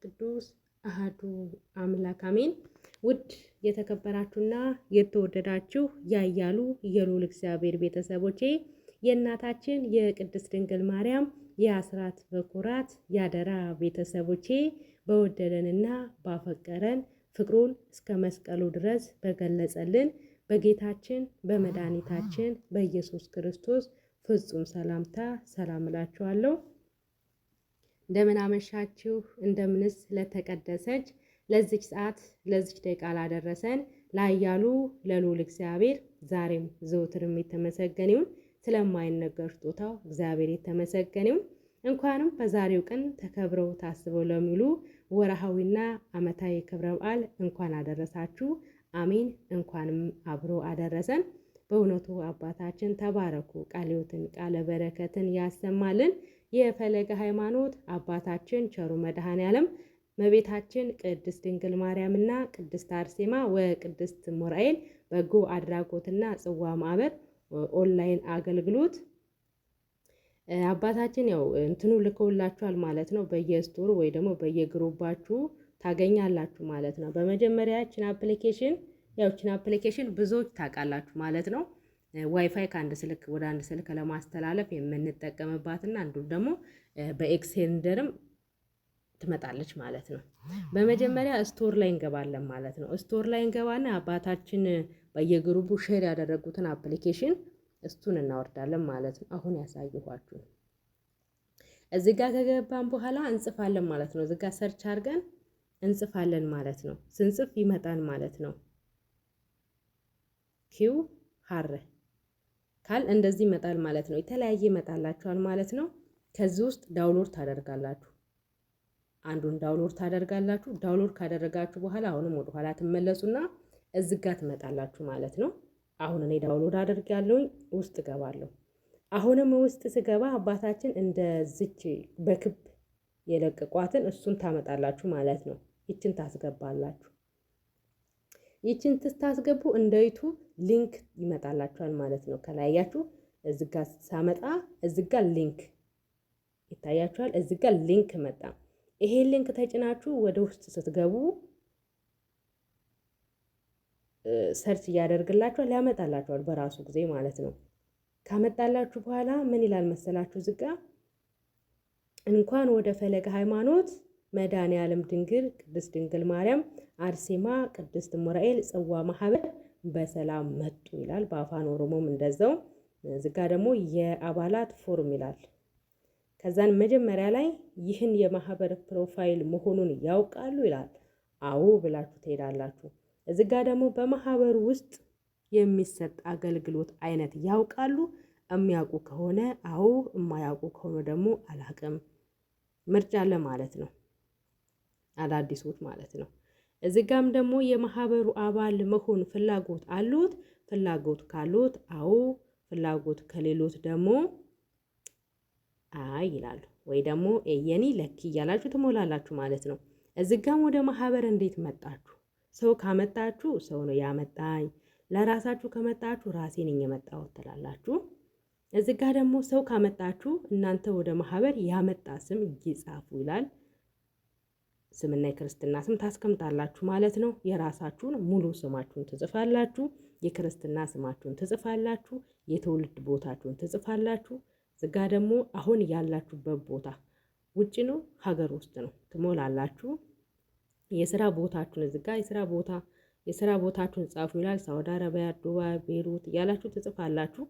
ቅዱስ አህዱ አምላክ አሜን። ውድ የተከበራችሁና የተወደዳችሁ ያያሉ የልዑል እግዚአብሔር ቤተሰቦቼ የእናታችን የቅድስት ድንግል ማርያም የአስራት በኩራት ያደራ ቤተሰቦቼ በወደደንና ባፈቀረን ፍቅሩን እስከ መስቀሉ ድረስ በገለጸልን በጌታችን በመድኃኒታችን በኢየሱስ ክርስቶስ ፍጹም ሰላምታ ሰላም እላችኋለሁ። እንደምን አመሻችሁ፣ እንደምንስ ለተቀደሰች ለዚች ሰዓት ለዚች ደቂቃ ላደረሰን ላያሉ ለልዑል እግዚአብሔር ዛሬም ዘውትርም የተመሰገነ ይሁን። ስለማይነገር ስጦታው እግዚአብሔር የተመሰገነ ይሁን። እንኳንም በዛሬው ቀን ተከብረው ታስበው ለሚሉ ወርሃዊና ዓመታዊ ክብረ በዓል እንኳን አደረሳችሁ። አሜን። እንኳንም አብሮ አደረሰን። በእውነቱ አባታችን ተባረኩ። ቃለ ሕይወትን ቃለ በረከትን ያሰማልን። የፈለገ ሃይማኖት አባታችን ቸሩ መድኃኔዓለም እመቤታችን ቅድስት ድንግል ማርያምና ቅድስት አርሴማ ወቅድስት ሞራኤል በጎ አድራጎትና ጽዋ ማህበር ኦንላይን አገልግሎት አባታችን ያው እንትኑ ልከውላችኋል ማለት ነው። በየስቶር ወይ ደግሞ በየግሩባችሁ ታገኛላችሁ ማለት ነው። በመጀመሪያ ችን አፕሊኬሽን ብዙዎች ታውቃላችሁ ማለት ነው። ዋይፋይ ከአንድ ስልክ ወደ አንድ ስልክ ለማስተላለፍ የምንጠቀምባትና እንዲሁም ደግሞ በኤክሴንደርም ትመጣለች ማለት ነው። በመጀመሪያ ስቶር ላይ እንገባለን ማለት ነው። ስቶር ላይ እንገባና አባታችን በየግሩቡ ሼር ያደረጉትን አፕሊኬሽን እሱን እናወርዳለን ማለት ነው። አሁን ያሳየኋችሁ እዚህ ጋር ከገባን በኋላ እንጽፋለን ማለት ነው። እዚህ ጋር ሰርች አድርገን እንጽፋለን ማለት ነው። ስንጽፍ ይመጣል ማለት ነው። ኪው ሀር ካል እንደዚህ ይመጣል ማለት ነው። የተለያየ ይመጣላችኋል ማለት ነው። ከዚህ ውስጥ ዳውንሎድ ታደርጋላችሁ። አንዱን ዳውንሎድ ታደርጋላችሁ። ዳውንሎድ ካደረጋችሁ በኋላ አሁንም ወደ ኋላ ትመለሱና እዚህ ጋር ትመጣላችሁ ማለት ነው። አሁን እኔ ዳውንሎድ አድርጋለሁኝ ውስጥ ገባለሁ። አሁንም ውስጥ ስገባ አባታችን እንደዚች በክብ የለቀቋትን እሱን ታመጣላችሁ ማለት ነው። ይችን ታስገባላችሁ። ይችን ስታስገቡ እንደ ዩቱብ ሊንክ ይመጣላችኋል ማለት ነው። ከላያችሁ እዚህ ጋር ሳመጣ እዚህ ጋር ሊንክ ይታያችኋል። እዚህ ጋር ሊንክ መጣ። ይሄ ሊንክ ተጭናችሁ ወደ ውስጥ ስትገቡ ሰርች እያደርግላችኋል ያመጣላችኋል በራሱ ጊዜ ማለት ነው። ካመጣላችሁ በኋላ ምን ይላል መሰላችሁ? እዚህ ጋር እንኳን ወደ ፈለገ ሃይማኖት መድኃኔዓለም ድንግል ቅድስት ድንግል ማርያም አርሴማ ቅድስት ሞራኤል ጽዋ ማህበር በሰላም መጡ ይላል። በአፋን ኦሮሞም እንደዛው። እዚህ ጋር ደግሞ የአባላት ፎርም ይላል። ከዛን መጀመሪያ ላይ ይህን የማህበር ፕሮፋይል መሆኑን ያውቃሉ ይላል። አዎ ብላችሁ ትሄዳላችሁ። እዚህ ጋር ደግሞ በማህበሩ ውስጥ የሚሰጥ አገልግሎት አይነት ያውቃሉ። የሚያውቁ ከሆነ አዎ፣ የማያውቁ ከሆነ ደግሞ አላቅም። ምርጫ አለ ማለት ነው። አዳዲሶች ማለት ነው። እዚህ ጋም ደግሞ የማህበሩ አባል መሆን ፍላጎት አሉት። ፍላጎት ካሉት አዎ፣ ፍላጎት ከሌሎት ደግሞ አይ ይላሉ። ወይ ደግሞ የኔ ለኪ እያላችሁ ትሞላላችሁ ማለት ነው። እዚህ ጋም ወደ ማህበር እንዴት መጣችሁ? ሰው ካመጣችሁ ሰው ነው ያመጣኝ፣ ለራሳችሁ ከመጣችሁ ራሴ ነኝ የመጣሁት ትላላችሁ። እዚህ ጋር ደግሞ ሰው ካመጣችሁ እናንተ ወደ ማህበር ያመጣ ስም ይጻፉ ይላል። ስምና የክርስትና ስም ታስቀምጣላችሁ ማለት ነው። የራሳችሁን ሙሉ ስማችሁን ትጽፋላችሁ፣ የክርስትና ስማችሁን ትጽፋላችሁ፣ የትውልድ ቦታችሁን ትጽፋላችሁ። እዚህ ጋር ደግሞ አሁን ያላችሁበት ቦታ ውጭ ነው ሀገር ውስጥ ነው ትሞላላችሁ። የስራ ቦታችሁን እዚህ ጋር የስራ ቦታችሁን ጻፉ ይላል። ሳውዲ አረቢያ፣ ዱባይ፣ ቤይሩት እያላችሁ ትጽፋላችሁ።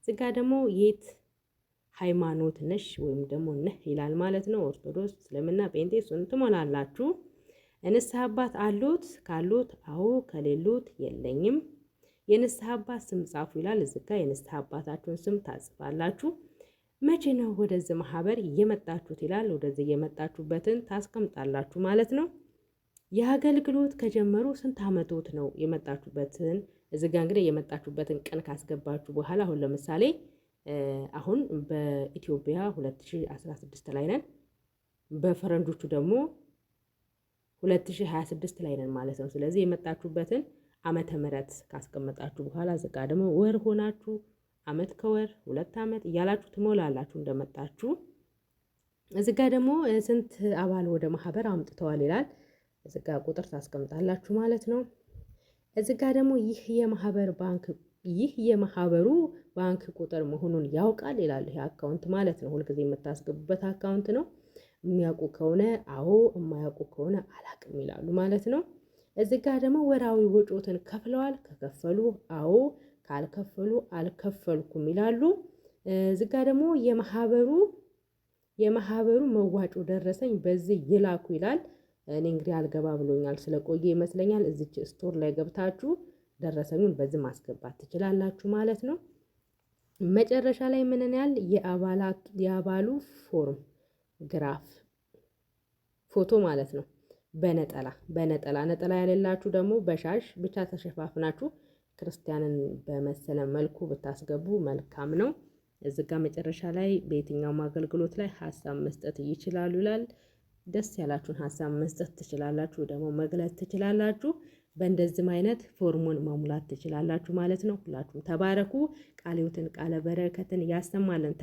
እዚህ ጋር ደግሞ የት ሃይማኖት ነሽ ወይም ደግሞ ነህ ይላል ማለት ነው። ኦርቶዶክስ፣ እስልምና፣ ጴንጤ እሱን ትሞላላችሁ። የንስሐ አባት አሉት ካሉት አዎ፣ ከሌሉት የለኝም። የንስሐ አባት ስም ጻፉ ይላል። እዚህ ጋር የንስሐ አባታችሁን ስም ታጽፋላችሁ። መቼ ነው ወደዚህ ማህበር የመጣችሁት ይላል። ወደዚህ የመጣችሁበትን ታስቀምጣላችሁ ማለት ነው። የአገልግሎት ከጀመሩ ስንት ዓመቶት ነው የመጣችሁበትን እዚህ ጋር እንግዲህ የመጣችሁበትን ቀን ካስገባችሁ በኋላ አሁን ለምሳሌ አሁን በኢትዮጵያ 2016 ላይ ነን፣ በፈረንጆቹ ደግሞ 2026 ላይ ነን ማለት ነው። ስለዚህ የመጣችሁበትን ዓመተ ምህረት ካስቀመጣችሁ በኋላ እዚህ ጋር ደግሞ ወር ሆናችሁ ዓመት ከወር 2 ዓመት እያላችሁ ትሞላላችሁ እንደመጣችሁ። እዚህ ጋር ደግሞ ስንት አባል ወደ ማህበር አምጥተዋል ይላል። እዚህ ጋር ቁጥር ታስቀምጣላችሁ ማለት ነው። እዚህ ጋር ደግሞ ይህ የማህበሩ ባንክ ቁጥር መሆኑን ያውቃል ይላል። ይሄ አካውንት ማለት ነው። ሁልጊዜ የምታስገቡበት አካውንት ነው። የሚያውቁ ከሆነ አዎ፣ የማያውቁ ከሆነ አላቅም ይላሉ ማለት ነው። እዚህ ጋር ደግሞ ወራዊ ወጪዎትን ከፍለዋል። ከከፈሉ አዎ፣ ካልከፈሉ አልከፈልኩም ይላሉ። እዚህ ጋር ደግሞ የማህበሩ መዋጮ ደረሰኝ በዚህ ይላኩ ይላል። እኔ እንግዲህ አልገባ ብሎኛል ስለቆየ ይመስለኛል። እዚች ስቶር ላይ ገብታችሁ ደረሰኙን በዚህ ማስገባት ትችላላችሁ ማለት ነው። መጨረሻ ላይ ምንን ያህል የአባሉ ፎርም ግራፍ ፎቶ ማለት ነው። ነጠላ ያሌላችሁ ደግሞ በሻሽ ብቻ ተሸፋፍናችሁ ክርስቲያንን በመሰለ መልኩ ብታስገቡ መልካም ነው። እዚህ ጋር መጨረሻ ላይ በየትኛውም አገልግሎት ላይ ሀሳብ መስጠት ይችላሉ ይላል። ደስ ያላችሁን ሀሳብ መስጠት ትችላላችሁ፣ ደግሞ መግለጽ ትችላላችሁ። በእንደዚህም አይነት ፎርሙን መሙላት ትችላላችሁ ማለት ነው። ሁላችሁም ተባረኩ። ቃለ ሕይወትን ቃለ በረከትን ያሰማልን።